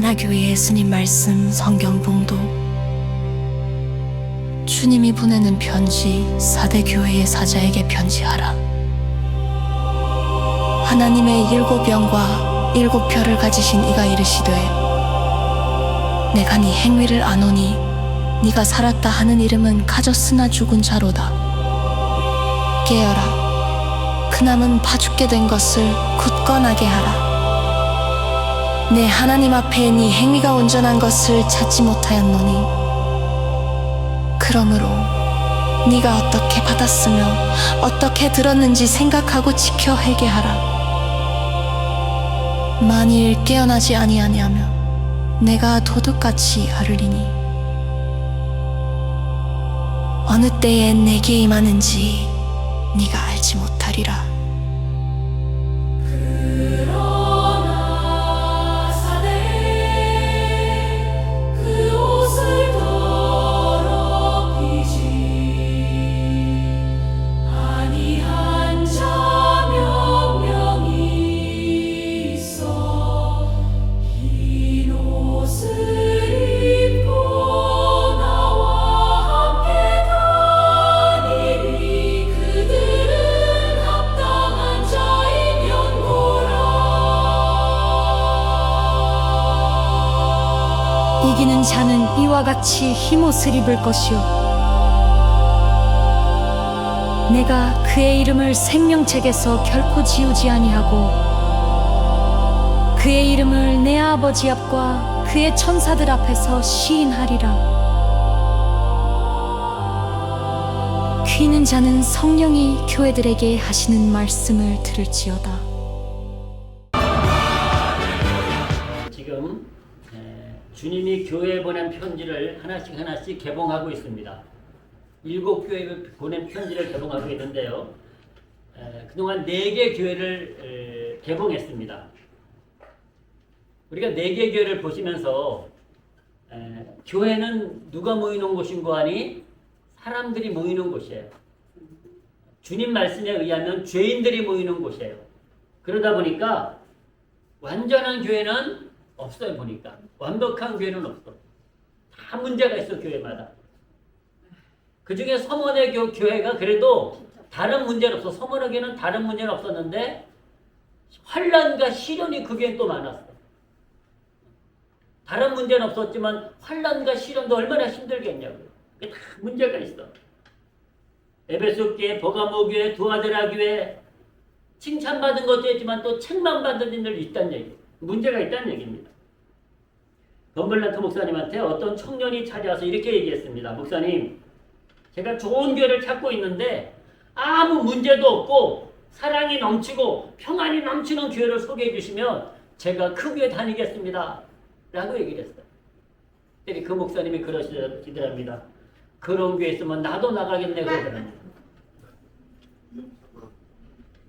하나교회 예수님 말씀 성경 봉독. 주님이 보내는 편지, 사대교회의 사자에게 편지하라. 하나님의 7영과 7별을 가지신 이가 이르시되, 내가 네 행위를 아노니 네가 살았다 하는 이름은 가졌으나 죽은 자로다. 깨어라. 그 남은 파죽게 된 것을 굳건하게 하라. 내 하나님 앞에 네 행위가 온전한 것을 찾지 못하였노니, 그러므로 네가 어떻게 받았으며 어떻게 들었는지 생각하고 지켜 회개하라. 만일 깨어나지 아니하냐면 내가 도둑같이 하르리니, 어느 때에 내게 임하는지 네가 알지 못하리라. 이기는 자는 이와 같이 흰옷을 입을 것이요, 내가 그의 이름을 생명책에서 결코 지우지 아니하고 그의 이름을 내 아버지 앞과 그의 천사들 앞에서 시인하리라. 귀 있는 자는 성령이 교회들에게 하시는 말씀을 들을지어다. 지금 주님이 교회에 보낸 편지를 하나씩 개봉하고 있습니다. 7교회에 보낸 편지를 개봉하고 있는데요. 그동안 4개 교회를 개봉했습니다. 우리가 4개 교회를 보시면서 교회는 누가 모이는 곳인고 하니 사람들이 모이는 곳이에요. 주님 말씀에 의하면 죄인들이 모이는 곳이에요. 그러다 보니까 완전한 교회는 없어요. 보니까 완벽한 교회는 없어. 다 문제가 있어. 교회마다. 그 중에 서문의 교회가 그래도 다른 문제는 없어. 서문의 교회는 다른 문제는 없었는데 환난과 시련이 그 교회는 또 많았어. 다른 문제는 없었지만 환난과 시련도 얼마나 힘들겠냐고요. 그게 다 문제가 있어. 에베소 교회, 버가모 교회, 두아데라 교회 칭찬받은 것도 있지만 또 책망받은 일들이 있다는 얘기예요. 문제가 있다는 얘기입니다. 덤블란트 목사님한테 어떤 청년이 찾아와서 이렇게 얘기했습니다. 목사님, 제가 좋은 교회를 찾고 있는데 아무 문제도 없고 사랑이 넘치고 평안이 넘치는 교회를 소개해 주시면 제가 그 교회 다니겠습니다. 라고 얘기를 했어요. 그랬더니 그 목사님이 그러시더랍니다. 그런 교회 있으면 나도 나가겠네 그러더랍니다.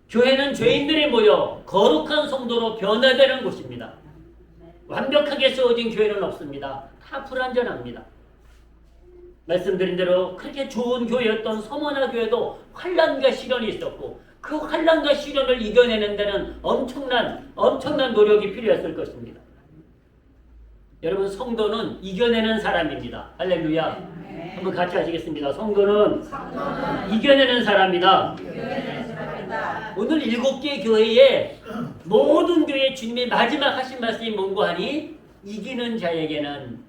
교회는 죄인들이 모여 거룩한 성도로 변화되는 곳입니다. 완벽하게 세워진 교회는 없습니다. 다 불완전합니다. 말씀드린 대로 그렇게 좋은 교회였던 서머나 교회도 환난과 시련이 있었고 그 환난과 시련을 이겨내는 데는 엄청난 노력이 필요했을 것입니다. 여러분, 성도는 이겨내는 사람입니다. 할렐루야. 한번 같이 하시겠습니다. 성도는 이겨내는 사람이다. 오늘 7개 교회에 모든 교회 주님이 마지막 하신 말씀이 뭔고 하니 이기는 자에게는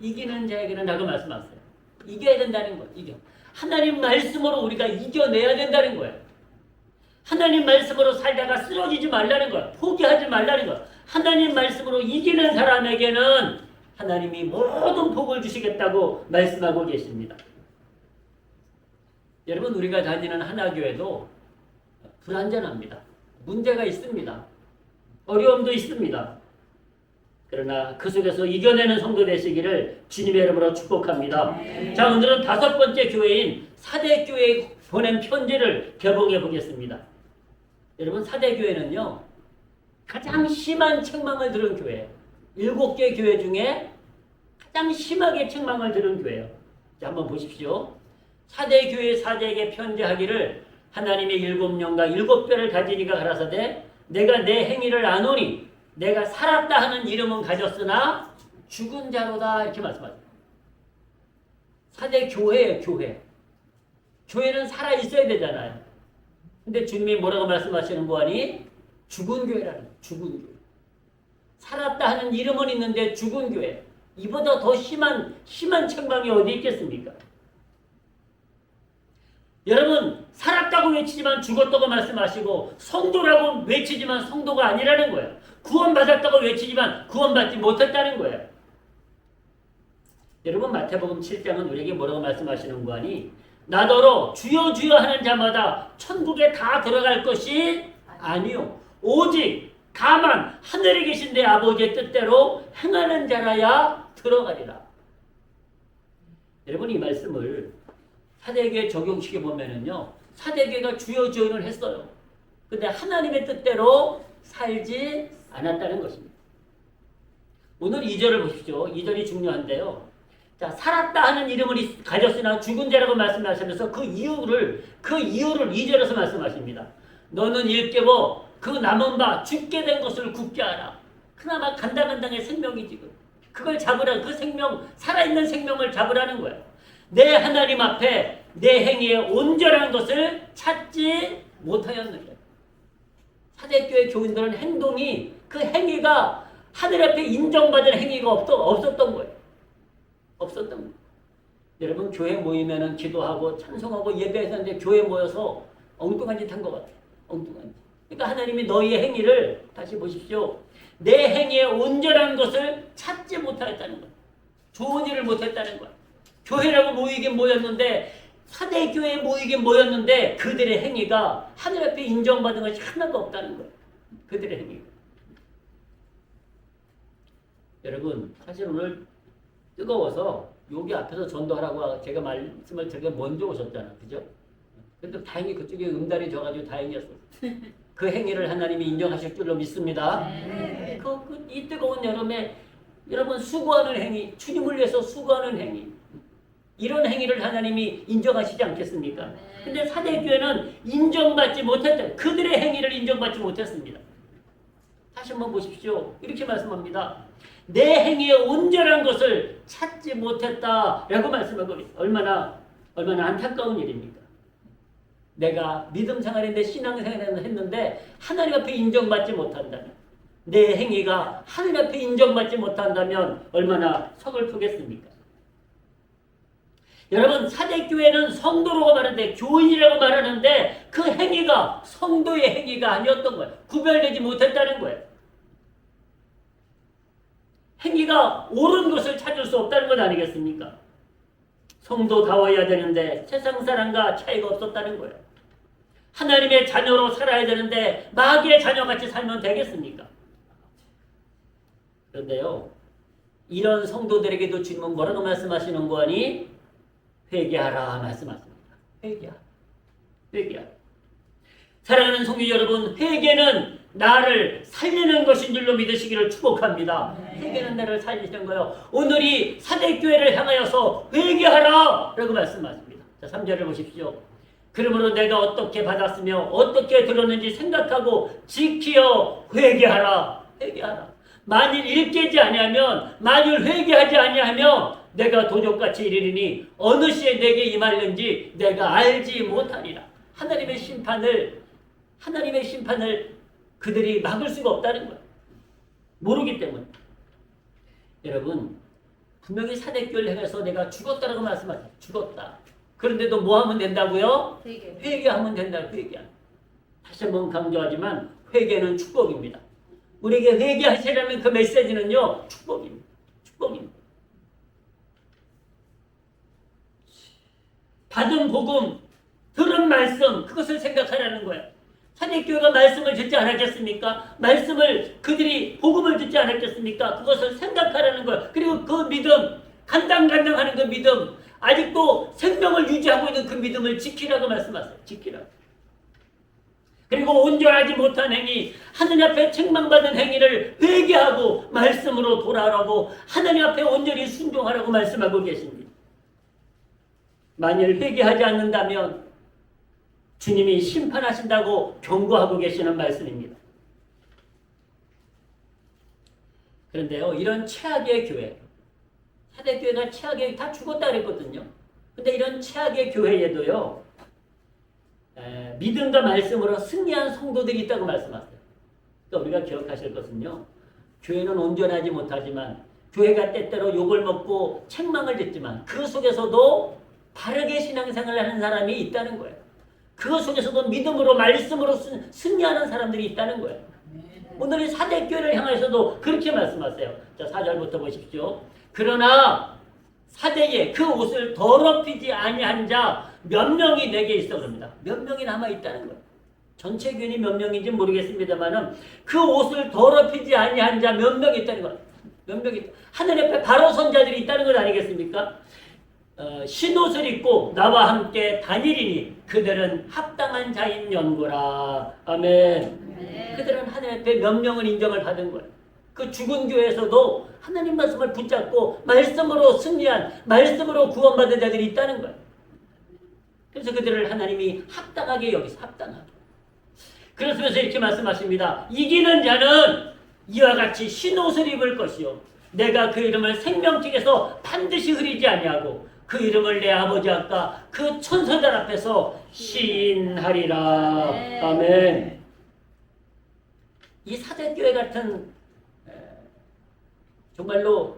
라고 말씀하셨어요. 이겨야 된다는 거예요. 하나님 말씀으로 우리가 이겨내야 된다는 거예요. 하나님 말씀으로 살다가 쓰러지지 말라는 거예요. 포기하지 말라는 거예요. 하나님 말씀으로 이기는 사람에게는 하나님이 모든 복을 주시겠다고 말씀하고 계십니다. 여러분, 우리가 다니는 하나교회도 불완전합니다. 문제가 있습니다. 어려움도 있습니다. 그러나 그 속에서 이겨내는 성도 되시기를 주님의 이름으로 축복합니다. 자, 오늘은 5번째 교회인 사대교회에 보낸 편지를 개봉해 보겠습니다. 여러분, 사대교회는요 가장 심한 책망을 들은 교회예요. 7개 교회 중에 가장 심하게 책망을 들은 교회예요. 자, 한번 보십시오. 사대교회 사제에게 편지하기를 하나님의 7영과 7별을 가진 이가 가라사대 내가 내 행위를 아노니 내가 살았다 하는 이름은 가졌으나 죽은 자로다 이렇게 말씀하세요. 사대 교회예요, 교회. 교회는 살아 있어야 되잖아요. 근데 주님이 뭐라고 말씀하시는 거 아니? 죽은 교회라는 거예요. 죽은 교회. 살았다 하는 이름은 있는데 죽은 교회. 이보다 더 심한 책망이 어디 있겠습니까? 여러분, 살았다고 외치지만 죽었다고 말씀하시고 성도라고 외치지만 성도가 아니라는 거예요. 구원받았다고 외치지만 구원받지 못했다는 거예요. 여러분, 마태복음 7장은 우리에게 뭐라고 말씀하시는 거 아니? 나더러 주여 주여 하는 자마다 천국에 다 들어갈 것이 아니요 오직 다만 하늘에 계신 내 아버지의 뜻대로 행하는 자라야 들어가리라. 여러분, 이 말씀을 사대교회 적용시켜 보면은요, 사대교회가 주여 주여를 했어요. 근데 하나님의 뜻대로 살지 않았다는 것입니다. 오늘 2절을 보십시오. 2절이 중요한데요. 자, 살았다 하는 이름을 가졌으나 죽은 자라고 말씀하시면서 그 이유를 2절에서 말씀하십니다. 너는 일깨워 그 남은 바 죽게 된 것을 굳게 하라. 그나마 간당간당의 생명이 지금. 그걸 잡으라. 그 생명, 살아있는 생명을 잡으라는 거예요. 내 하나님 앞에 내 행위에 온전한 것을 찾지 못하였느냐. 사대교회 교인들은 행동이, 그 행위가 하늘 앞에 인정받은 행위가 없었던 거예요. 없었던 거예요. 여러분, 교회 모이면은 기도하고 찬송하고 예배했는데 교회 모여서 엉뚱한 짓 한 것 같아요. 엉뚱한 짓. 그러니까 하나님이 너희의 행위를 다시 보십시오. 내 행위에 온전한 것을 찾지 못하였다는 거예요. 좋은 일을 못했다는 거예요. 교회라고 모이긴 모였는데, 사대교회에 모이긴 모였는데 그들의 행위가 하늘 앞에 인정받은 것이 하나도 없다는 거예요. 그들의 행위가. 여러분, 사실 오늘 뜨거워서 여기 앞에서 전도하라고 제가 말씀을 드리게 먼저 오셨잖아. 그죠? 근데 다행히 그쪽에 응달이 져가지고 다행이었어요. 그 행위를 하나님이 인정하실 줄로 믿습니다. 네. 이 뜨거운 여름에 여러분 수고하는 행위, 주님을 위해서 수고하는 행위, 이런 행위를 하나님이 인정하시지 않겠습니까? 근데 사대교회는 인정받지 못했다. 그들의 행위를 인정받지 못했습니다. 다시 한번 보십시오. 이렇게 말씀합니다. 내 행위에 온전한 것을 찾지 못했다라고 말씀하고 있습니다. 얼마나 안타까운 일입니까? 내가 믿음 생활인데 신앙 생활을 했는데 하나님 앞에 인정받지 못한다면, 내 행위가 하나님 앞에 인정받지 못한다면 얼마나 서글프겠습니까? 여러분, 사대교회는 성도라고 말하는데, 교인이라고 말하는데 그 행위가 성도의 행위가 아니었던 거예요. 구별되지 못했다는 거예요. 행위가 옳은 것을 찾을 수 없다는 건 아니겠습니까? 성도다워야 되는데 세상 사람과 차이가 없었다는 거예요. 하나님의 자녀로 살아야 되는데 마귀의 자녀같이 살면 되겠습니까? 그런데요, 이런 성도들에게도 주님은 뭐라고 말씀하시는 거 아니? 회개하라 말씀하십니다. 회개하라. 사랑하는 성도 여러분, 회개는 나를 살리는 것인 줄로 믿으시기를 축복합니다. 회개는 나를 살리는 거예요. 오늘이 사대교회를 향하여서 회개하라 라고 말씀하십니다. 자, 3절을 보십시오. 그러므로 내가 어떻게 받았으며 어떻게 들었는지 생각하고 지키어 회개하라. 만일 일깨지 아니하면, 만일 회개하지 아니하면 내가 도적같이 이르리니 어느 시에 내게 임할는지 내가 알지 못하리라. 하나님의 심판을 그들이 막을 수가 없다는 거예요. 모르기 때문에. 여러분, 분명히 사대교회를 향해서 내가 죽었다라고 말씀하죠. 죽었다. 그런데도 뭐 하면 된다고요? 회개하면 된다. 다시 한번 강조하지만 회개는 축복입니다. 우리에게 회개하시라는 그 메시지는요, 축복입니다. 받은 복음, 들은 말씀, 그것을 생각하라는 거예요. 사대교회가 말씀을 듣지 않았겠습니까? 그들이 복음을 듣지 않았겠습니까? 그것을 생각하라는 거예요. 그리고 그 믿음, 간당간당하는 그 믿음, 아직도 생명을 유지하고 있는 그 믿음을 지키라고 말씀하세요. 지키라고. 그리고 온전하지 못한 행위, 하느님 앞에 책망받은 행위를 회개하고 말씀으로 돌아오라고, 하느님 앞에 온전히 순종하라고 말씀하고 계십니다. 만일 회개하지 않는다면 주님이 심판하신다고 경고하고 계시는 말씀입니다. 그런데요, 이런 최악의 교회, 사대교회가 최악의, 다 죽었다 그랬거든요. 근데 이런 최악의 교회에도요, 믿음과 말씀으로 승리한 성도들이 있다고 말씀하세요. 그러니까 우리가 기억하실 것은요, 교회는 온전하지 못하지만, 교회가 때때로 욕을 먹고 책망을 듣지만, 그 속에서도 바르게 신앙생활을 하는 사람이 있다는 거예요. 그 속에서도 믿음으로, 말씀으로 승리하는 사람들이 있다는 거예요. 오늘 이 사대교회를 향해서도 그렇게 말씀하세요. 자, 4절부터 보십시오. 그러나 사대에 그 옷을 더럽히지 아니한 자 몇 명이 내게 있어 그럽니다. 몇 명이 남아 있다는 거예요. 전체 교인이 몇 명인지 모르겠습니다만은 그 옷을 더럽히지 아니한 자 몇 명이 있다는 거예요. 몇 명이 하늘 앞에 바로 선자들이 있다는 것 아니겠습니까? 흰옷을 입고 나와 함께 다니리니 그들은 합당한 자인 연고라. 아멘. 그들은 하늘 앞에 몇 명은 인정을 받은 거예요. 그 죽은 교회에서도 하나님 말씀을 붙잡고 말씀으로 승리한, 말씀으로 구원받은 자들이 있다는 거예요. 그래서 그들을 하나님이 합당하게 여기서 합당하게. 그러면서 이렇게 말씀하십니다. 이기는 자는 이와 같이 흰옷을 입을 것이요 내가 그 이름을 생명책에서 반드시 흐리지 아니하고 그 이름을 내 아버지 앞과 그 천사들 앞에서 시인하리라. 아멘. 이 사대교회 같은 정말로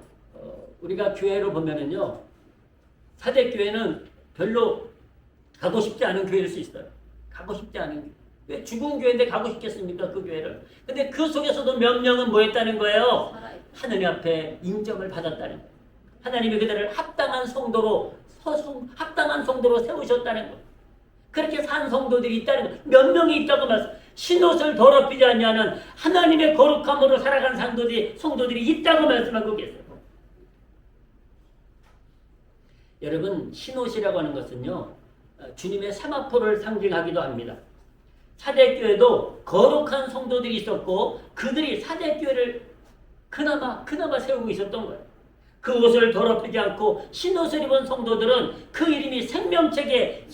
우리가 교회로 보면은요, 사대교회는 별로 가고 싶지 않은 교회일 수 있어요. 가고 싶지 않은 교회. 왜 죽은 교회인데 가고 싶겠습니까? 그 교회를. 근데 그 속에서도 몇 명은 뭐 했다는 거예요? 하느님 앞에 인정을 받았다는 거예요. 하나님이 그들을 합당한 성도로 세우셨다는 거예요. 그렇게 산 성도들이 있다는 거예요. 몇 명이 있다고 말씀. 흰옷을 더럽히지 않냐는 하나님의 거룩함으로 살아간 성도들이 있다고 말씀하고 계세요. 여러분, 흰옷이라고 하는 것은요, 주님의 세마포를 상징하기도 합니다. 사대교회도 거룩한 성도들이 있었고 그들이 사대교회를 그나마 세우고 있었던 거예요. 그 옷을 더럽히지 않고 흰옷을 입은 성도들은 그 이름이 생명책에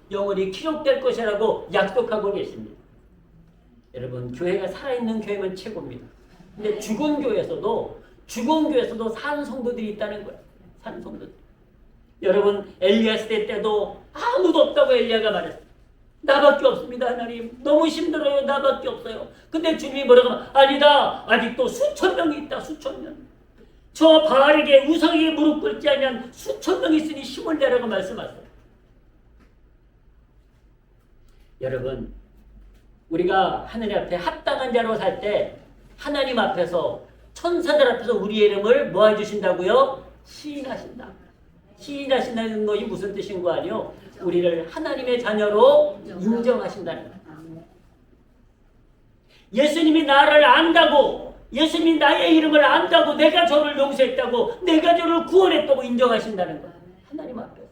영원히 기록될 것이라고 약속하고 계십니다. 여러분, 교회가 살아있는 교회면 최고입니다. 근데 죽은 교회에서도 산 성도들이 있다는 거예요. 산 성도들. 여러분, 엘리야 시대 때도 아무도 없다고 엘리야가 말했어요. 나밖에 없습니다, 하나님. 너무 힘들어요. 나밖에 없어요. 근데 주님이 뭐라고 하면, 아니다. 아직도 수천 명이 있다. 수천 명. 저 바알에게 우상에게 무릎 꿇지 아니한 수천 명이 있으니 힘을 내라고 말씀하세요. 여러분, 우리가 하느님 앞에 합당한 자로 살 때 하나님 앞에서, 천사들 앞에서 우리의 이름을 뭐 해주신다고요? 시인하신다. 시인하신다는 것이 무슨 뜻인 거 아니요? 우리를 하나님의 자녀로 인정하신다는 거예요. 예수님이 나를 안다고, 예수님이 나의 이름을 안다고, 내가 저를 용서했다고, 내가 저를 구원했다고 인정하신다는 거예요. 하나님 앞에서.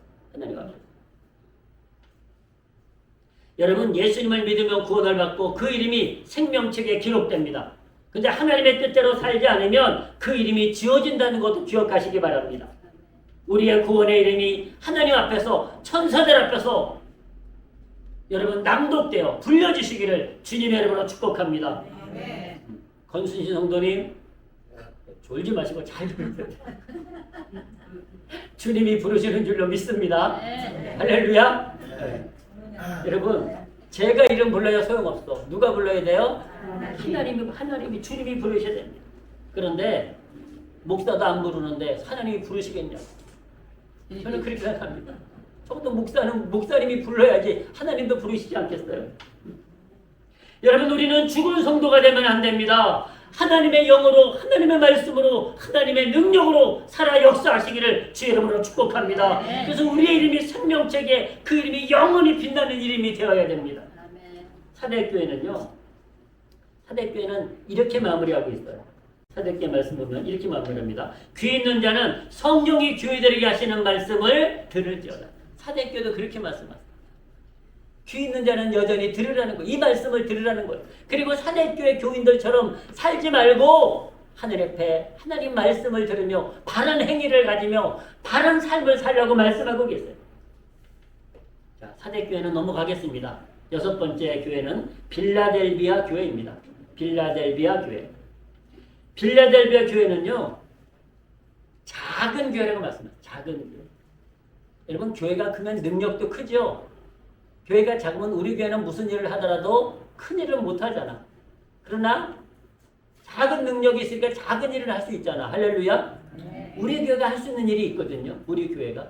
여러분, 예수님을 믿으면 구원을 받고 그 이름이 생명책에 기록됩니다. 근데 하나님의 뜻대로 살지 않으면 그 이름이 지워진다는 것도 기억하시기 바랍니다. 우리의 구원의 이름이 하나님 앞에서, 천사들 앞에서 여러분 낭독되어 불려주시기를 주님의 이름으로 축복합니다. 권순신 성도님, 졸지 마시고 잘 부르세요. 주님이 부르시는 줄로 믿습니다. 할렐루야. 여러분, 제가 이름 불러야 소용없어. 누가 불러야 돼요? 하나님이 주님이 부르셔야 됩니다. 그런데 목사도 안 부르는데 하나님이 부르시겠냐고. 저는 그렇게 생각합니다. 적어도 목사님이 불러야지 하나님도 부르시지 않겠어요? 여러분, 우리는 죽은 성도가 되면 안 됩니다. 하나님의 영으로, 하나님의 말씀으로, 하나님의 능력으로 살아 역사하시기를 주의 이름으로 축복합니다. 그래서 우리의 이름이 생명책에 그 이름이 영원히 빛나는 이름이 되어야 됩니다. 사대교회는 이렇게 마무리하고 있어요. 사대교회 말씀 보면 이렇게 마무리합니다. 귀 있는 자는 성령이 교회들에게 하시는 말씀을 들을지어다. 사대교회도 그렇게 말씀하세요. 귀 있는 자는 여전히 들으라는 거예요. 이 말씀을 들으라는 거예요. 그리고 사대교회 교인들처럼 살지 말고 하늘 앞에 하나님 말씀을 들으며 바른 행위를 가지며 바른 삶을 살라고 말씀하고 계세요. 자, 사대교회는 넘어가겠습니다. 6번째 교회는 빌라델비아 교회입니다. 빌라델비아 교회. 빌라델비아 교회는요, 작은 교회라고 말씀합니다. 작은 교회. 여러분, 교회가 크면 능력도 크죠? 교회가 작으면 우리 교회는 무슨 일을 하더라도 큰 일을 못 하잖아. 그러나 작은 능력이 있으니까 작은 일을 할 수 있잖아. 할렐루야. 우리 교회가 할 수 있는 일이 있거든요. 우리 교회가.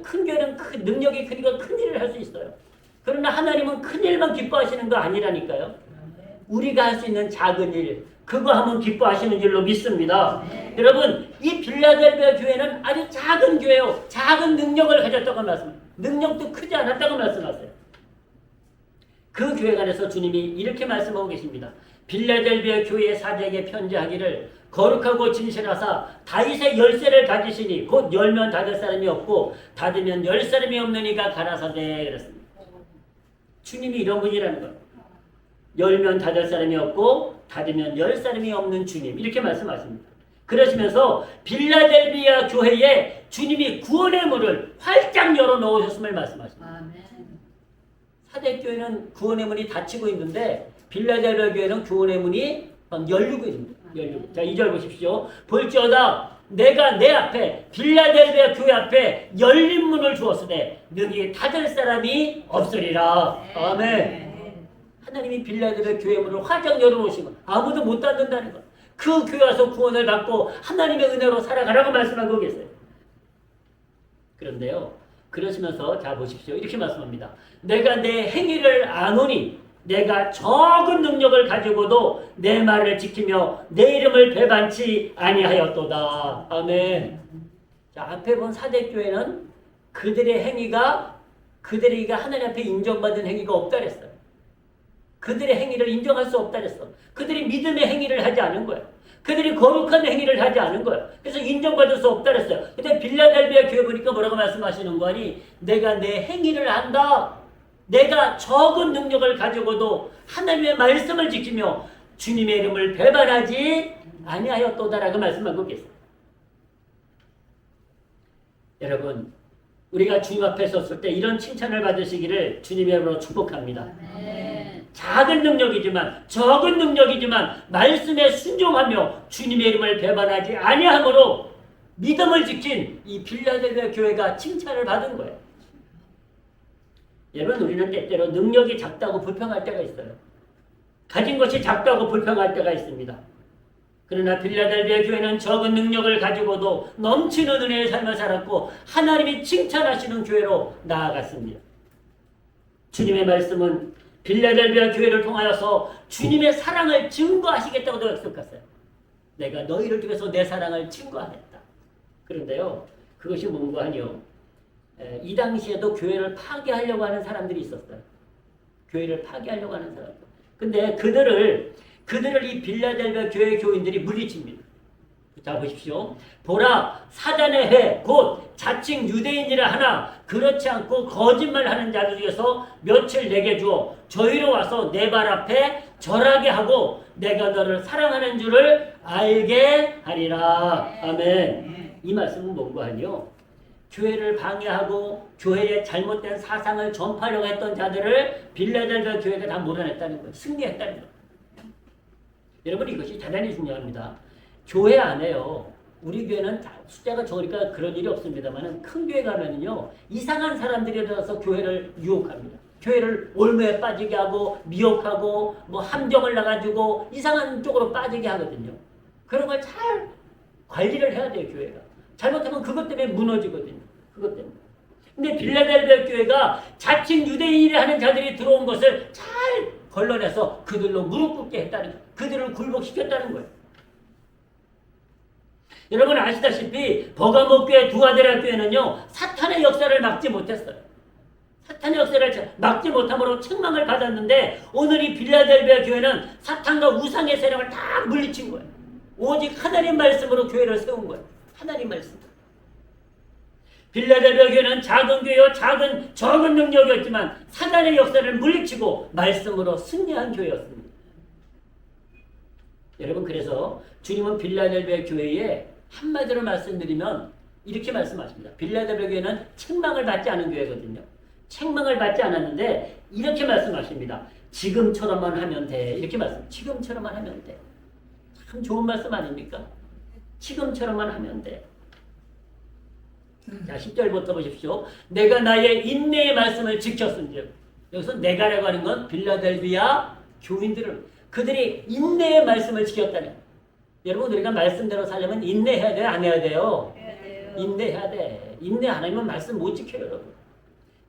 큰 교회는 능력이 크니까 큰 일을 할 수 있어요. 그러나 하나님은 큰 일만 기뻐하시는 거 아니라니까요. 우리가 할 수 있는 작은 일, 그거 하면 기뻐하시는 줄로 믿습니다. 여러분, 이 빌라델비아 교회는 아주 작은 교회요. 작은 능력을 가졌다고 말씀합니다. 능력도 크지 않았다고 말씀하세요. 그 교회 관해서 주님이 이렇게 말씀하고 계십니다. 빌라델비아 교회의 사제에게 편지하기를 거룩하고 진실하사 다윗의 열쇠를 가지시니 곧 열면 닫을 사람이 없고 닫으면 열 사람이 없는 이가 가라사대 그랬습니다. 주님이 이런 분이라는 거예요. 열면 닫을 사람이 없고 닫으면 열 사람이 없는 주님, 이렇게 말씀하십니다. 그러시면서 빌라델비아 교회에 주님이 구원의 문을 활짝 열어놓으셨음을 말씀하십니다. 사대교회는 구원의 문이 닫히고 있는데 빌라델비아 교회는 구원의 문이 열리고 있습니다. 열리고. 자, 2절 보십시오. 볼지어다 내가 내 앞에 빌라델비아 교회 앞에 열린 문을 주었으되 능히 닫을 사람이 없으리라. 아멘. 하나님이 빌라델비아 교회 문을 활짝 열어놓으시면 아무도 못 닫는다는 것. 그 교회 와서 구원을 받고 하나님의 은혜로 살아가라고 말씀하고 계세요. 그런데요, 그러시면서 자 보십시오. 이렇게 말씀합니다. 내가 내 행위를 아노니 내가 적은 능력을 가지고도 내 말을 지키며 내 이름을 배반치 아니하였도다. 아멘. 자, 앞에 본 사대교회는 그들의 행위가 하나님 앞에 인정받은 행위가 없다 그랬어요. 그들의 행위를 인정할 수 없다 그랬어. 그들이 믿음의 행위를 하지 않은 거예요. 그들이 거룩한 행위를 하지 않은 거예요. 그래서 인정받을 수 없다 그랬어요. 근데 빌라델비아 교회 보니까 뭐라고 말씀하시는 거니? 내가 내 행위를 한다. 내가 적은 능력을 가지고도 하나님의 말씀을 지키며 주님의 이름을 배반하지 아니하였도다라고 말씀하고 계세요. 여러분, 우리가 주님 앞에 섰을 때 이런 칭찬을 받으시기를 주님의 이름으로 축복합니다. 작은 능력이지만 적은 능력이지만 말씀에 순종하며 주님의 이름을 배반하지 아니함으로 믿음을 지킨 이 빌라델비아 교회가 칭찬을 받은 거예요. 여러분, 우리는 때때로 능력이 작다고 불평할 때가 있어요. 가진 것이 작다고 불평할 때가 있습니다. 그러나 빌라델비아 교회는 적은 능력을 가지고도 넘치는 은혜의 삶을 살았고 하나님이 칭찬하시는 교회로 나아갔습니다. 주님의 말씀은 빌라델비아 교회를 통하여서 주님의 사랑을 증거하시겠다고도 약속했어요. 내가 너희를 통해서 내 사랑을 증거하겠다. 그런데요, 그것이 뭔가 하니요, 이 당시에도 교회를 파괴하려고 하는 사람들이 있었어요. 교회를 파괴하려고 하는 사람들. 근데 그들을 이 빌라델비아 교회 교인들이 물리칩니다. 자 보십시오. 보라, 사단의 해 곧 자칭 유대인이라 하나 그렇지 않고 거짓말하는 자들 중에서 며칠 내게 주어 저희로 와서 내 발 앞에 절하게 하고 내가 너를 사랑하는 줄을 알게 하리라. 아멘. 이 말씀은 뭔가 하니요, 교회를 방해하고 교회의 잘못된 사상을 전파하려고 했던 자들을 빌라델비아 교회가 다 몰아냈다는 거예요. 승리했다는 거예요. 여러분, 이것이 대단히 중요합니다. 교회 안에요, 우리 교회는 숫자가 적으니까 그런 일이 없습니다만 큰 교회 가면은요, 이상한 사람들이 들어서 교회를 유혹합니다. 교회를 올무에 빠지게 하고 미혹하고 뭐 함정을 나가지고 이상한 쪽으로 빠지게 하거든요. 그런 걸 잘 관리를 해야 돼요. 교회가 잘못하면 그것 때문에 무너지거든요. 그것 때문에. 근데 빌라델비아 교회가 자칭 유대인이라 하는 자들이 들어온 것을 잘 걸러내서 그들로 무릎 꿇게 했다는 거예요. 그들을 굴복시켰다는 거예요. 여러분 아시다시피 버가모 교회 두아데라 교회는요, 사탄의 역사를 막지 못했어요. 사탄의 역사를 막지 못함으로 책망을 받았는데 오늘 이 빌라델비아 교회는 사탄과 우상의 세력을 다 물리친 거예요. 오직 하나님 말씀으로 교회를 세운 거예요. 하나님 말씀. 빌라델비아 교회는 작은 교회요, 적은 능력이었지만 사단의 역사를 물리치고 말씀으로 승리한 교회였습니다. 여러분, 그래서 주님은 빌라델비아 교회에 한마디로 말씀드리면 이렇게 말씀하십니다. 빌라델비아 교회는 책망을 받지 않은 교회거든요. 책망을 받지 않았는데 이렇게 말씀하십니다. 지금처럼만 하면 돼. 이렇게 지금처럼만 하면 돼. 참 좋은 말씀 아닙니까? 지금처럼만 하면 돼. 자, 10절부터 보십시오. 내가 나의 인내의 말씀을 지켰은즉. 여기서 내가라고 하는 건 빌라델비아 교인들을, 그들이 인내의 말씀을 지켰다는. 여러분, 우리가 말씀대로 살려면 인내해야 돼요? 안 해야 돼요? 인내해야 돼. 인내 안 하면 말씀 못 지켜요, 여러분.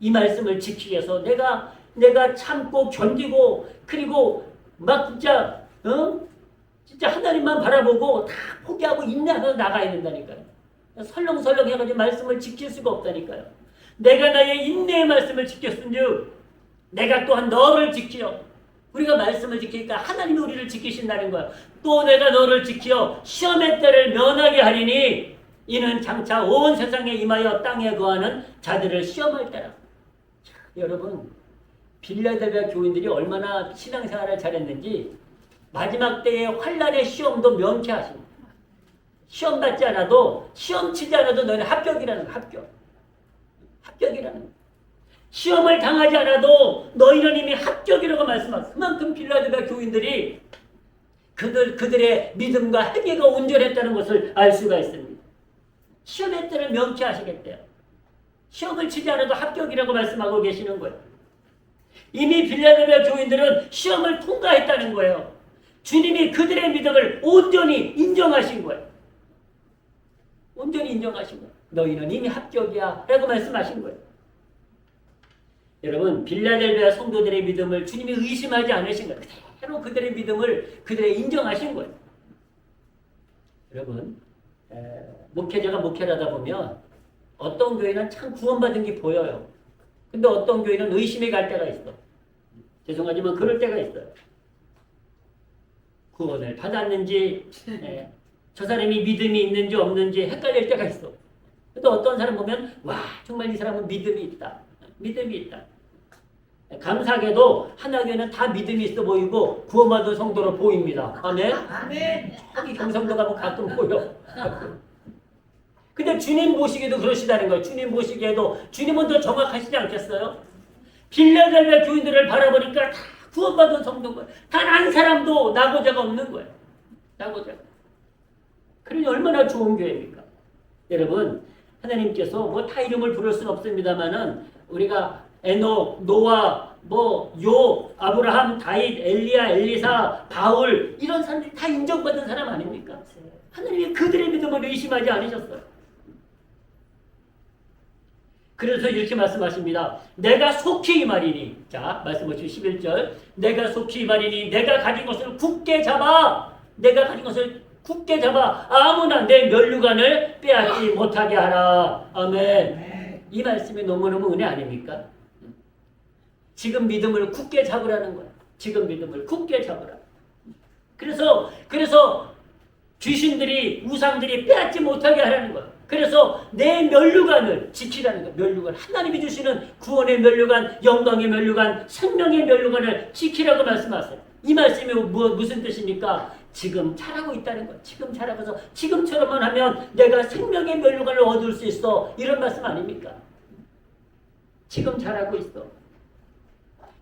이 말씀을 지키기 위해서 내가 참고 견디고, 그리고 막 진짜 하나님만 바라보고 다 포기하고 인내하면서 나가야 된다니까요. 설렁설렁 해가지고 말씀을 지킬 수가 없다니까요. 내가 나의 인내의 말씀을 지켰은즉 내가 또한 너를 지키어. 우리가 말씀을 지키니까 하나님이 우리를 지키신다는 거야. 또 내가 너를 지키어 시험의 때를 면하게 하리니 이는 장차 온 세상에 임하여 땅에 거하는 자들을 시험할 때라. 자, 여러분, 빌라델비아 교인들이 얼마나 신앙생활을 잘했는지 마지막 때의 환란의 시험도 명쾌하십니다. 시험 받지 않아도, 시험 치지 않아도 너는 합격이라는 거야. 합격이라는 거야. 시험을 당하지 않아도 너희는 이미 합격이라고 말씀하셨어요. 그만큼 빌라델비아 교인들이 그들의 믿음과 행위가 온전했다는 것을 알 수가 있습니다. 시험의 때를 명쾌하시겠대요. 시험을 치지 않아도 합격이라고 말씀하고 계시는 거예요. 이미 빌라델비아 교인들은 시험을 통과했다는 거예요. 주님이 그들의 믿음을 온전히 인정하신 거예요. 온전히 인정하신 거예요. 너희는 이미 합격이야 라고 말씀하신 거예요. 여러분, 빌라델비아 성도들의 믿음을 주님이 의심하지 않으신 거예요. 그대로 그들의 믿음을 그들의 인정하신 거예요. 여러분, 목회자가 목회를 하다 보면 어떤 교회는 참 구원받은 게 보여요. 근데 어떤 교회는 의심이 갈 때가 있어. 죄송하지만 그럴 때가 있어요. 구원을 받았는지, 저 사람이 믿음이 있는지 없는지 헷갈릴 때가 있어. 근데 어떤 사람 보면, 와, 정말 이 사람은 믿음이 있다. 믿음이 있다. 감사하게도 하나교회는 다 믿음이 있어 보이고 구원받은 성도로 보입니다. 아멘? 저기 경상도 가면 가끔 보여. 근데 주님 보시기에도 그러시다는 거예요. 주님 보시기에도 주님은 더 정확하시지 않겠어요? 빌라델비아 교인들을 바라보니까 다 구원받은 성도인 거예요. 단 한 사람도 낙오자가 없는 거예요. 낙오자가. 그러니 얼마나 좋은 교회입니까? 여러분, 하나님께서 뭐 다 이름을 부를 수는 없습니다만은 우리가 에녹, 노아, 요, 아브라함, 다윗, 엘리야, 엘리사, 바울 이런 사람들이 다 인정받은 사람 아닙니까? 하나님이 그들의 믿음을 의심하지 않으셨어요. 그래서 이렇게 말씀하십니다. 내가 속히 임하리니. 자, 말씀 보시죠. 11절. 내가 속히 임하리니 내가 가진 것을 굳게 잡아. 내가 가진 것을 굳게 잡아 아무나 내 면류관을 빼앗지 못하게 하라. 아멘. 이 말씀이 너무너무 은혜 아닙니까? 지금 믿음을 굳게 잡으라는 거야. 지금 믿음을 굳게 잡으라. 그래서 귀신들이, 우상들이 빼앗지 못하게 하라는 거야. 그래서 내 면류관을 지키라는 거야. 면류관. 하나님이 주시는 구원의 면류관, 영광의 면류관, 생명의 면류관을 지키라고 말씀하세요. 이 말씀이 무슨 뜻입니까? 지금 잘하고 있다는 거야. 지금 잘하면서 지금처럼만 하면 내가 생명의 면류관을 얻을 수 있어. 이런 말씀 아닙니까? 지금 잘하고 있어.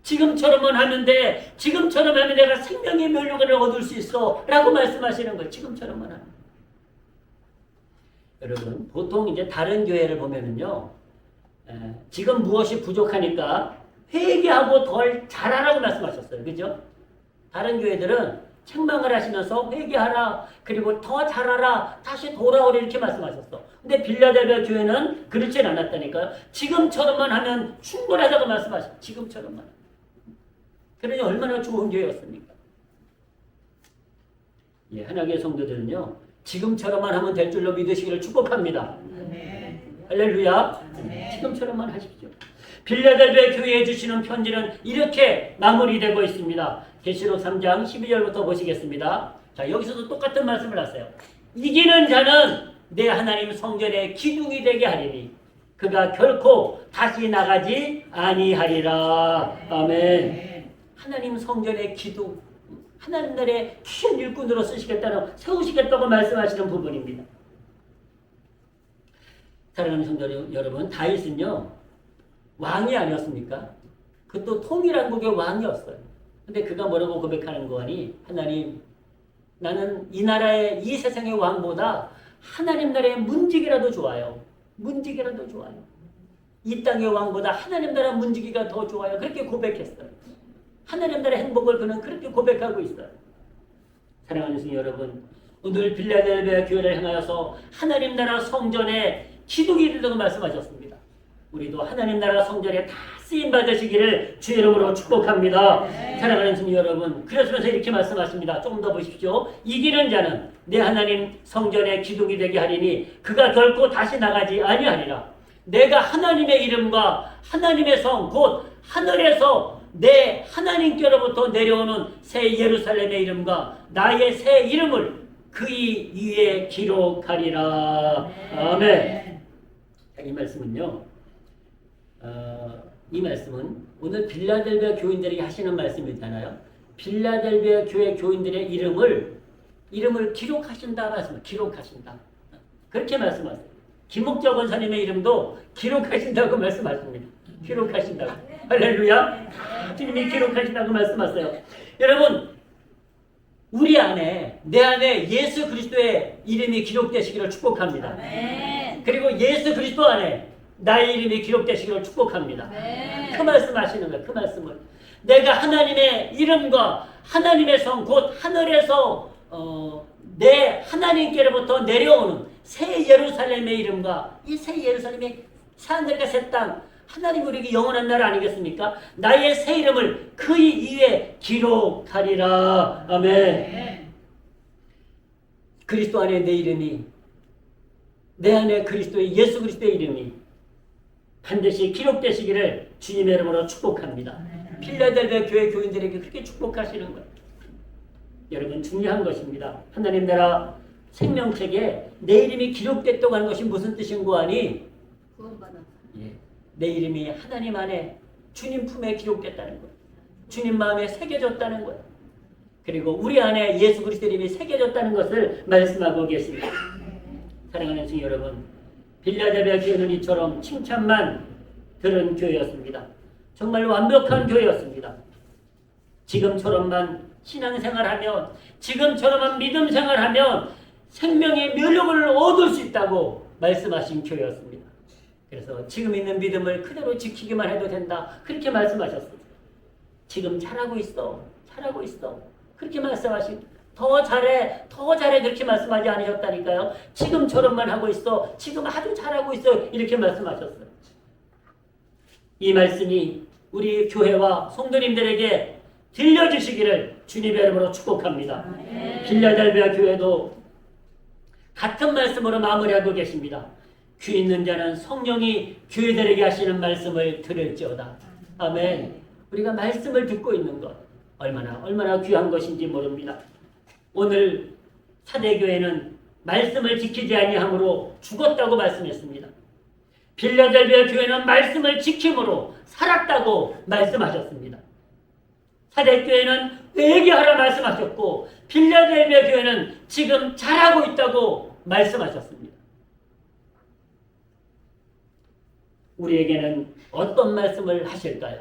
지금처럼만 하면 돼. 지금처럼 하면 내가 생명의 면류관을 얻을 수 있어. 라고 말씀하시는 거예요. 지금처럼만 하면. 여러분, 보통 이제 다른 교회를 보면은요, 지금 무엇이 부족하니까 회개하고 덜 잘하라고 말씀하셨어요. 그죠? 다른 교회들은 책망을 하시면서 회개하라, 그리고 더 잘하라, 다시 돌아오라 이렇게 말씀하셨어. 근데 빌라델비아 교회는 그렇진 않았다니까요. 지금처럼만 하면 충분하다고 말씀하셨어요. 지금처럼만. 그러니 얼마나 좋은 교회였습니까? 예, 하나님의 성도들은요, 지금처럼만 하면 될 줄로 믿으시기를 축복합니다. 할렐루야. 지금처럼만 하십시오. 빌라델비아 교회에 주시는 편지는 이렇게 마무리되고 있습니다. 계시록 3장 12절부터 보시겠습니다. 자, 여기서도 똑같은 말씀을 하세요. 이기는 자는 내 하나님 성전의 기둥이 되게 하리니 그가 결코 다시 나가지 아니하리라. 아멘. 하나님 성전의 기둥, 하나님 나라의 귀한 일꾼으로 쓰시겠다는, 세우시겠다고 말씀하시는 부분입니다. 사랑하는 성도 여러분, 다윗은요 왕이 아니었습니까? 그것도 통일왕국의 왕이었어요. 근데 그가 뭐라고 고백하는 거니? 하나님, 나는 이 나라의 이 세상의 왕보다 하나님 나라의 문지기라도 좋아요. 문지기라도 좋아요. 이 땅의 왕보다 하나님 나라 문지기가 더 좋아요. 그렇게 고백했어요. 하나님 나라의 행복을 그는 그렇게 고백하고 있어요. 사랑하는 성도 여러분, 오늘 빌라델비아 교회를 향하여서 하나님 나라 성전에 기둥이 된다고 말씀하셨습니다. 우리도 하나님 나라 성전에 다 쓰임 받으시기를 주의 이름으로 축복합니다. 사랑하는 성도 여러분, 그러시면서 이렇게 말씀하십니다. 조금 더 보십시오. 이기는 자는 내 하나님 성전의 기둥이 되게 하리니 그가 결코 다시 나가지 아니하리라. 내가 하나님의 이름과 하나님의 성 곧 하늘에서 내 하나님께로부터 내려오는 새 예루살렘의 이름과 나의 새 이름을 그의 위에 기록하리라. 아멘. 이 말씀은요, 이 말씀은 오늘 빌라델비아 교인들에게 하시는 말씀이잖아요. 빌라델비아 교회 교인들의 이름을 기록하신다 말씀을 기록하신다. 그렇게 말씀하세요. 김옥자 권사님의 이름도 기록하신다고 말씀하십니다. 기록하신다고. 할렐루야. 주님이 기록하신다고 말씀하세요. 여러분, 우리 안에, 내 안에 예수 그리스도의 이름이 기록되시기를 축복합니다. 그리고 예수 그리스도 안에 나의 이름이 기록되시기를 축복합니다. 그 말씀 하시는 거예요. 그 말씀을. 내가 하나님의 이름과 하나님의 성 곧 하늘에서 내 하나님께로부터 내려오는 새 예루살렘의 이름과 이 새 예루살렘의 새하늘과 새 땅, 하나님 우리에게 영원한 나라 아니겠습니까? 나의 새 이름을 그의 위에 기록하리라. 아멘. 그리스도 안에 내 이름이, 내 안에 그리스도의 예수 그리스도의 이름이 반드시 기록되시기를 주님의 이름으로 축복합니다. 필라델비아 교회 교인들에게 그렇게 축복하시는 거예요. 여러분, 중요한 것입니다. 하나님 나라 생명책에 내 이름이 기록됐다고 하는 것이 무슨 뜻인 거 아니? 예. 내 이름이 하나님 안에 주님 품에 기록됐다는 거예요. 주님 마음에 새겨졌다는 거예요. 그리고 우리 안에 예수 그리스도 이름이 새겨졌다는 것을 말씀하고 계십니다. 사랑하는 성도 여러분, 빌라델비아 교회는 이처럼 칭찬만 들은 교회였습니다. 정말 완벽한 교회였습니다. 지금처럼만 신앙생활하면, 지금처럼만 믿음생활하면 생명의 면역을 얻을 수 있다고 말씀하신 교회였습니다. 그래서 지금 있는 믿음을 그대로 지키기만 해도 된다, 그렇게 말씀하셨습니다. 지금 잘하고 있어, 잘하고 있어, 그렇게 말씀하신, 더 잘해, 더 잘해, 그렇게 말씀하지 않으셨다니까요. 지금처럼만 하고 있어, 지금 아주 잘하고 있어, 이렇게 말씀하셨어요. 이 말씀이 우리 교회와 성도님들에게 들려주시기를 주님의 이름으로 축복합니다. 빌라델비아 교회도 같은 말씀으로 마무리하고 계십니다. 귀 있는 자는 성령이 교회들에게 하시는 말씀을 들을지어다. 아멘. 우리가 말씀을 듣고 있는 것 얼마나 귀한 것인지 모릅니다. 오늘 사대교회는 말씀을 지키지 아니함으로 죽었다고 말씀했습니다. 빌라델비아 교회는 말씀을 지킴으로 살았다고 말씀하셨습니다. 사대교회는 회개하라 말씀하셨고, 빌라델비아 교회는 지금 잘하고 있다고 말씀하셨습니다. 우리에게는 어떤 말씀을 하실까요?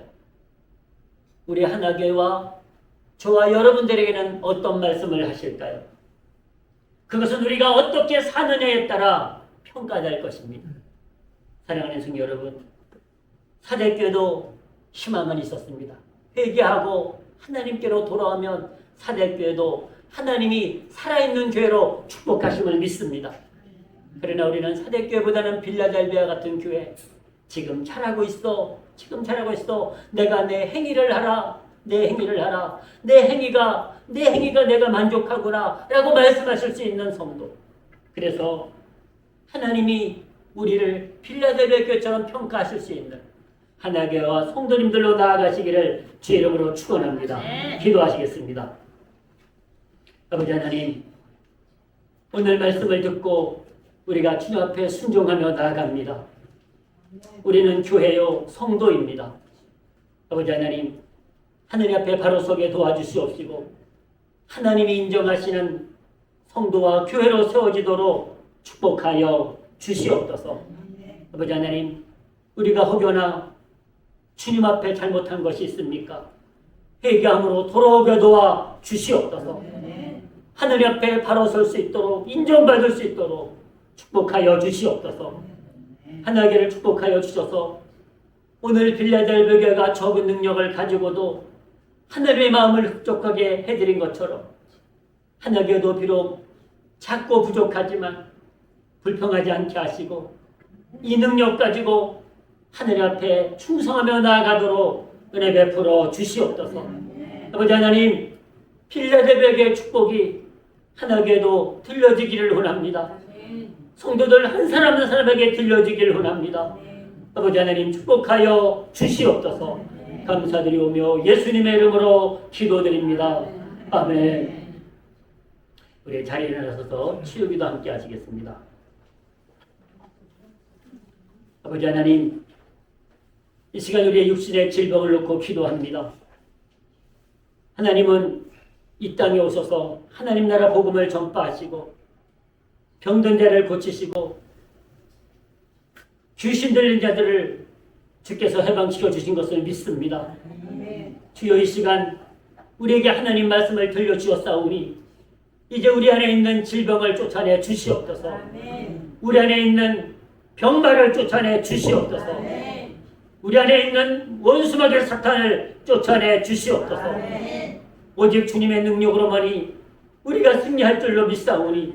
우리 하나교회와 저와 여러분들에게는 어떤 말씀을 하실까요? 그것은 우리가 어떻게 사느냐에 따라 평가될 것입니다. 사랑하는 성도 여러분, 사대교회도 희망은 있었습니다. 회개하고 하나님께로 돌아오면 사대교회도 하나님이 살아있는 교회로 축복하심을 믿습니다. 그러나 우리는 사대교회보다는 빌라델비아 같은 교회, 지금 잘하고 있어, 지금 잘하고 있어, 내가 내 행위를 하라, 내 행위를 하라, 내 행위가 내가 만족하구나 라고 말씀하실 수 있는 성도. 그래서 하나님이 우리를 빌라델비아 교회처럼 평가하실 수 있는 하나교회와 성도님들로 나아가시기를 주의 이름으로 축원합니다. 기도하시겠습니다. 아버지 하나님, 오늘 말씀을 듣고 우리가 주님 앞에 순종하며 나아갑니다. 우리는 교회요 성도입니다. 아버지 하나님, 하늘 앞에 바로 서게 도와주시옵시고 하나님이 인정하시는 성도와 교회로 세워지도록 축복하여 주시옵소서. 아버지 하나님, 우리가 혹여나 주님 앞에 잘못한 것이 있습니까? 회개함으로 돌아오게 도와 주시옵소서. 하늘 앞에 바로 설 수 있도록 인정받을 수 있도록 축복하여 주시옵소서. 하나님을 축복하여 주셔서 오늘 빌라델베 교회가 적은 능력을 가지고도 하나님의 마음을 흡족하게 해드린 것처럼 하나님께도 비록 작고 부족하지만 불평하지 않게 하시고 이 능력 가지고 하늘 앞에 충성하며 나아가도록 은혜 베풀어 주시옵소서. 아버지 하나님, 빌라델베의 축복이 하나님께도 들려지기를 원합니다. 성도들 한 사람 한 사람에게 들려지기를 원합니다. 아버지 하나님 축복하여 주시옵소서. 감사드리오며 예수님의 이름으로 기도드립니다. 아멘. 우리 자리에 일어나셔서 치유기도 함께 하시겠습니다. 아버지 하나님, 이 시간 우리의 육신의 질병을 놓고 기도합니다. 하나님은 이 땅에 오셔서 하나님 나라 복음을 전파하시고 병든 자를 고치시고 귀신 들린 자들을 주께서 해방시켜 주신 것을 믿습니다. 주여 이 시간 우리에게 하나님 말씀을 들려주었사오니 이제 우리 안에 있는 질병을 쫓아내 주시옵소서. 우리 안에 있는 병마를 쫓아내 주시옵소서. 우리 안에 있는 원수마귀 사탄을 쫓아내 주시옵소서. 오직 주님의 능력으로만이 우리가 승리할 줄로 믿사오니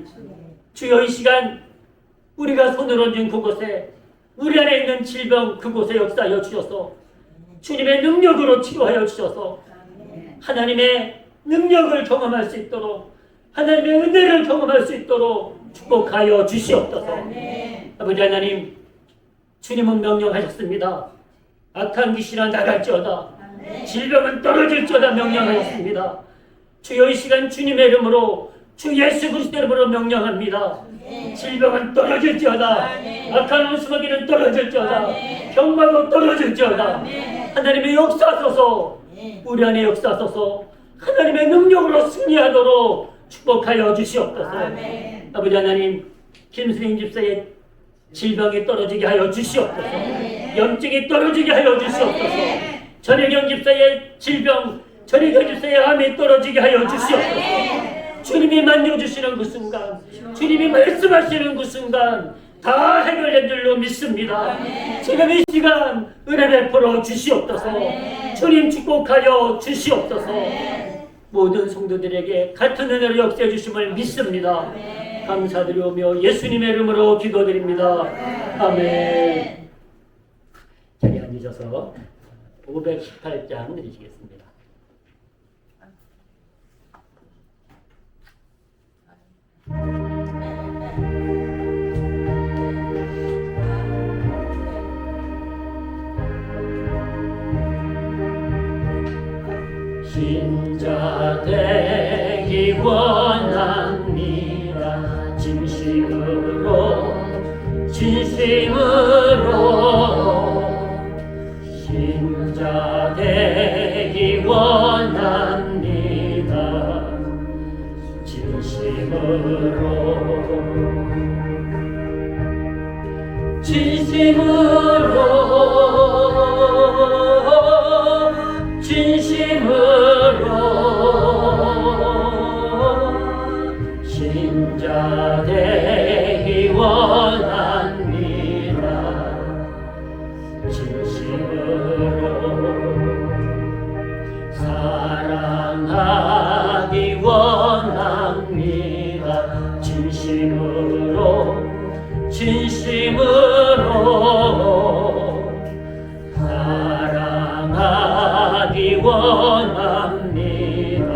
주여 이 시간 우리가 손을 얹은 그곳에 우리 안에 있는 질병 그곳에 역사하여 주셔서 주님의 능력으로 치료하여 주셔서 하나님의 능력을 경험할 수 있도록 하나님의 은혜를 경험할 수 있도록 축복하여 주시옵소서. 아버지 하나님, 주님은 명령하셨습니다. 악한 귀신아 나갈지어다, 질병은 떨어질지어다 명령하셨습니다. 주여 이 시간 주님의 이름으로 주 예수 그리스도의 이름으로 명령합니다. 질병은 떨어질지어다, 악한 원수마귀는 떨어질지어다, 병마도 떨어질지어다. 하나님의 역사하소서, 우리 안에 역사하소서, 하나님의 능력으로 승리하도록 축복하여 주시옵소서. 아버지 하나님, 김수인 집사의 질병이 떨어지게 하여 주시옵소서. 염증이 떨어지게 하여 주시옵소서. 전혜경 집사의 질병, 전혜경 집사의 암이 떨어지게 하여 주시옵소서. 주님이 만져주시는 그 순간, 주님이 말씀하시는 그 순간 다 해결된 줄로 믿습니다. 지금 이 시간 은혜 베풀어 주시옵소서. 주님 축복하여 주시옵소서. 모든 성도들에게 같은 은혜로 역사해 주심을 믿습니다. 감사드리오며 예수님의 이름으로 기도드립니다. 아멘. 자리에 앉으셔서 518장 드리시겠습니다. 신자 되기 원합니다. 진심으로 신자 되기 원합니다. 신자 되기 원합니다. 진심으로 사랑하기 원합니다. 진심으로 사랑하기 원합니다.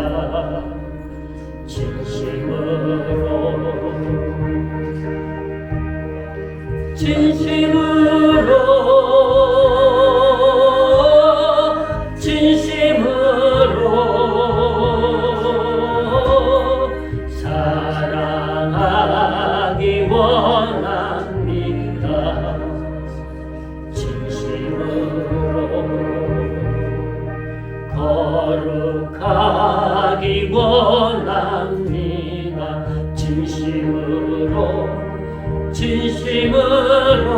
진심으로 사랑하기 원합니다. 거룩하기 원합니다. 진심으로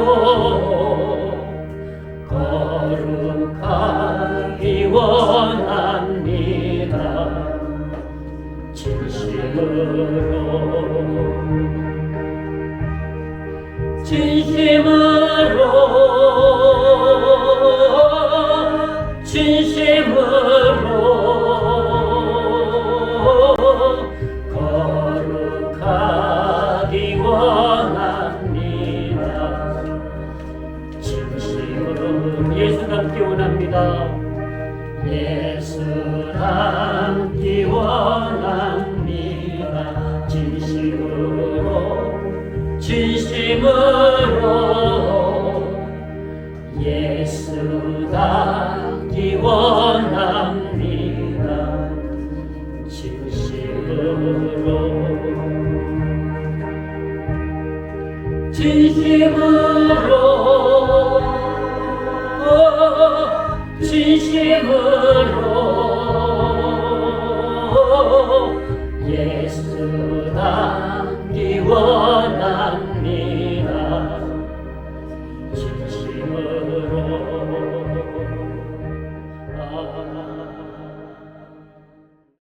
거룩하기 원합니다. 진심으로 진심으로 거룩하기 원합니다. 진심으로 예수 닮기 원합니다. 예수 닮기 원합니다. 진심으로 예수 닮기 원합니다. 진심으로 예수 닮기 원합니다. 진심으로